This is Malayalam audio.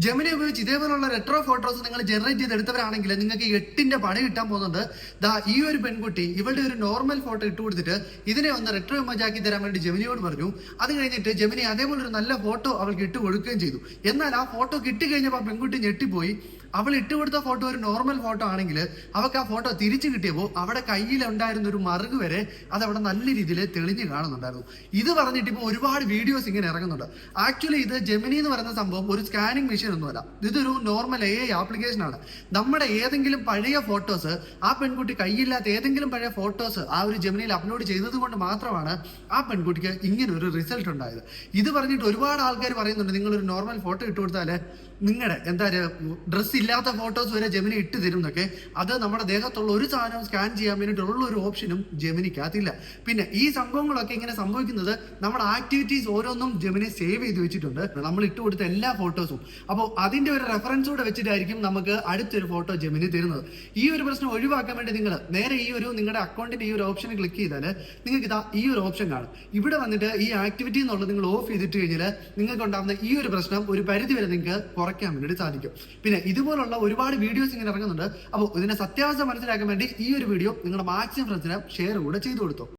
ജെമിനി ഉപയോഗിച്ച് ഇതേപോലുള്ള റെട്രോ ഫോട്ടോസ് നിങ്ങൾ ജനറേറ്റ് ചെയ്തെടുത്തവരാണെങ്കിൽ നിങ്ങൾക്ക് 8ന്റെ പണി കിട്ടാൻ പോകുന്നുണ്ട്. ദാ ഈ ഒരു പെൺകുട്ടി ഇവളുടെ ഒരു നോർമൽ ഫോട്ടോ ഇട്ട് കൊടുത്തിട്ട് ഇതിനെ ഒന്ന് റെട്രോ ഇമേജ് ആക്കി തരാൻ വേണ്ടി ജെമിനിയോട് പറഞ്ഞു. അത് കഴിഞ്ഞിട്ട് ജെമിനി അതേപോലെ ഒരു നല്ല ഫോട്ടോ അവൾക്ക് ഇട്ട് കൊടുക്കുകയും ചെയ്തു. എന്നാൽ ആ ഫോട്ടോ കിട്ടിക്കഴിഞ്ഞപ്പോൾ ആ പെൺകുട്ടി ഞെട്ടിപ്പോയി. അവൾ ഇട്ടുകൊടുത്ത ഫോട്ടോ ഒരു നോർമൽ ഫോട്ടോ ആണെങ്കിൽ അവൾക്ക് ആ ഫോട്ടോ തിരിച്ചു കിട്ടിയപ്പോൾ അവിടെ കയ്യിലുണ്ടായിരുന്ന ഒരു മറുക് വരെ അത് അവിടെ നല്ല രീതിയിൽ തെളിഞ്ഞു കാണുന്നുണ്ടായിരുന്നു. ഇത് പറഞ്ഞിട്ട് ഇപ്പോൾ ഒരുപാട് വീഡിയോസ് ഇങ്ങനെ ഇറങ്ങുന്നുണ്ട്. ആക്ച്വലി ഇത് ജെമിനി എന്ന് പറയുന്ന സംഭവം ഒരു സ്കാനിങ് മെഷീൻ ഒന്നുമല്ല, ഇതൊരു നോർമൽ AI ആപ്ലിക്കേഷൻ ആണ്. നമ്മുടെ ഏതെങ്കിലും പഴയ ഫോട്ടോസ്, ആ പെൺകുട്ടി കയ്യില്ലാത്ത ഏതെങ്കിലും പഴയ ഫോട്ടോസ് ആ ഒരു ജെമിനിയിൽ അപ്ലോഡ് ചെയ്തത് കൊണ്ട് മാത്രമാണ് ആ പെൺകുട്ടിക്ക് ഇങ്ങനെ ഒരു റിസൾട്ട് ഉണ്ടായത്. ഇത് പറഞ്ഞിട്ട് ഒരുപാട് ആൾക്കാർ പറയുന്നുണ്ട്, നിങ്ങളൊരു നോർമൽ ഫോട്ടോ ഇട്ട് കൊടുത്താൽ നിങ്ങളുടെ എന്താ ഡ്രസ്സ് ഇല്ലാത്ത ഫോട്ടോസ് വരെ ജെമിനി ഇട്ട് തരും എന്നൊക്കെ. അത് നമ്മുടെ ദേഹത്തുള്ള ഒരു സാധനം സ്കാൻ ചെയ്യാൻ വേണ്ടിയിട്ടുള്ള ഒരു ഓപ്ഷനും ജെമിനിക്കകത്തില്ല. പിന്നെ ഈ സംഭവങ്ങളൊക്കെ ഇങ്ങനെ സംഭവിക്കുന്നത് നമ്മുടെ ആക്ടിവിറ്റീസ് ഓരോന്നും ജെമിനി സേവ് ചെയ്ത് വെച്ചിട്ടുണ്ട്, നമ്മൾ ഇട്ട് കൊടുത്ത എല്ലാ ഫോട്ടോസും. അപ്പോൾ അതിന്റെ ഒരു റെഫറൻസ് കൂടെ വെച്ചിട്ടായിരിക്കും നമുക്ക് അടുത്തൊരു ഫോട്ടോ ജെമിനി തരുന്നത്. ഈ ഒരു പ്രശ്നം ഒഴിവാക്കാൻ വേണ്ടി നിങ്ങൾ നേരെ ഈ ഒരു നിങ്ങളുടെ അക്കൗണ്ടിന്റെ ഈ ഒരു ഓപ്ഷൻ ക്ലിക്ക് ചെയ്താൽ നിങ്ങൾക്ക് ഇതാ ഈ ഒരു ഓപ്ഷൻ കാണും. ഇവിടെ വന്നിട്ട് ഈ ആക്ടിവിറ്റി എന്നുള്ളത് നിങ്ങൾ ഓഫ് ചെയ്തിട്ട് കഴിഞ്ഞാൽ നിങ്ങൾക്ക് ഉണ്ടാകുന്ന ഈ ഒരു പ്രശ്നം ഒരു പരിധി വരെ നിങ്ങൾക്ക് കുറയ്ക്കാൻ വേണ്ടി സാധിക്കും. പിന്നെ ഇതുപോലുള്ള ഒരുപാട് വീഡിയോസ് ഇങ്ങനെ ഇറങ്ങുന്നുണ്ട്. അപ്പോൾ ഇതിന്റെ സത്യാവസ്ഥ മനസ്സിലാക്കാൻ വേണ്ടി ഈ ഒരു വീഡിയോ നിങ്ങളുടെ മാക്സിമം ഫ്രണ്ട്സിന് ഷെയർ കൂടെ ചെയ്തു കൊടുത്തു.